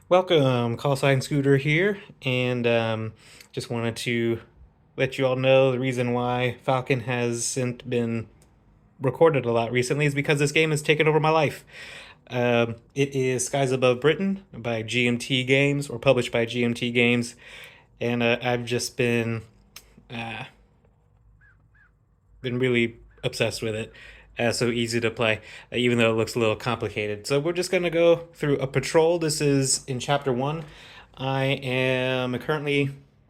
Welcome, Call Sign Scooter here, and just wanted to let you all know the reason why Falcon hasn't been recorded a lot recently is because this game has taken over my life. It is Skies Above Britain by GMT Games, or published by GMT Games, and I've just uh, been really obsessed with it. So easy to play, even though it looks a little complicated. So we're just gonna go through a patrol. This is in chapter one. I am currently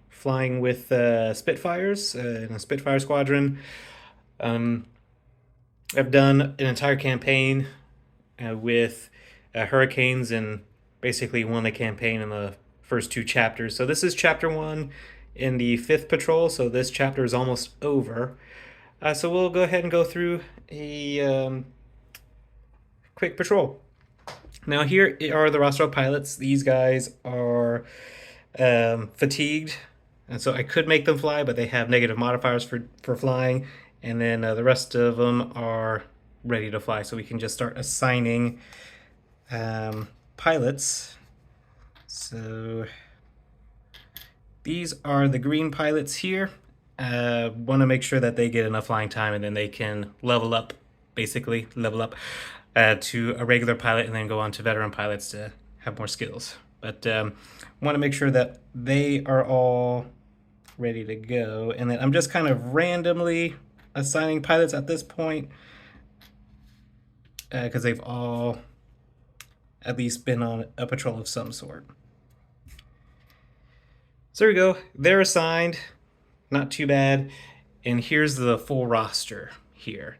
flying with Spitfires in a Spitfire squadron. Um, I've done an entire campaign with hurricanes and basically won the campaign in the first two chapters. So this is chapter one in the fifth patrol. So this chapter is almost over. So we'll go ahead and go through a quick patrol. Now here are the roster of pilots. These guys are fatigued, and so I could make them fly, but they have negative modifiers for flying. And then the rest of them are ready to fly, so we can just start assigning pilots. So these are the green pilots here. Want to make sure that they get enough flying time and then they can level up, basically level up to a regular pilot and then go on to veteran pilots to have more skills. But want to make sure that they are all ready to go. And then I'm just kind of randomly assigning pilots at this point because they've all at least been on a patrol of some sort. So there we go. They're assigned. Not too bad. And here's the full roster here.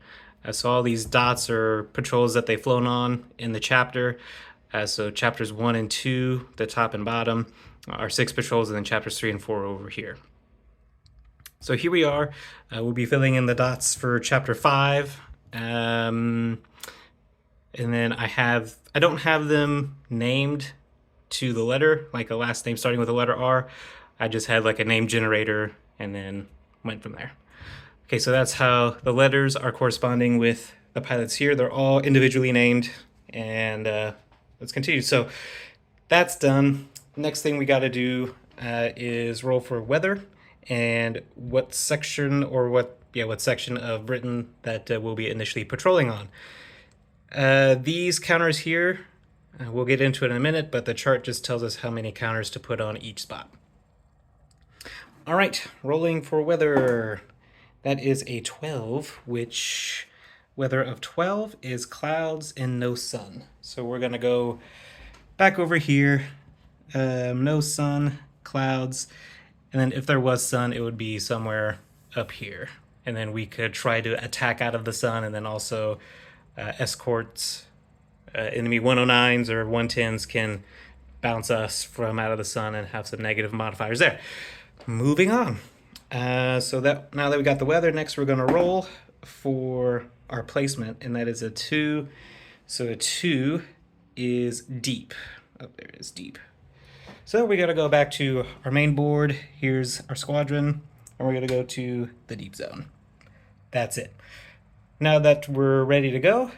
So all these dots are patrols that they've flown on in the chapter. So chapters 1 and 2, the top and bottom, are 6 patrols, and then chapters 3 and 4 over here. So here we are. We'll be filling in the dots for chapter 5. And then I don't have them named to the letter, like a last name starting with a letter R. I just had like a name generator and then went from there. Okay, so that's how the letters are corresponding with the pilots here. They're all individually named, and let's continue. So that's done. Next thing we got to do is roll for weather and what section of Britain that we'll be initially patrolling on. These counters here, we'll get into it in a minute, but the chart just tells us how many counters to put on each spot. All right, rolling for weather. That is a 12, which weather of 12 is clouds and no sun. So we're gonna go back over here, no sun, clouds, and then if there was sun, it would be somewhere up here. And then we could try to attack out of the sun and then also escorts, enemy 109s or 110s can bounce us from out of the sun and have some negative modifiers there. Moving on. So that now that we got the weather, next we're going to roll for our placement, and that is a 2. So a 2 is deep. Oh, there it is, deep. So we got to go back to our main board. Here's our squadron, and we're going to go to the deep zone. That's it. Now that we're ready to go,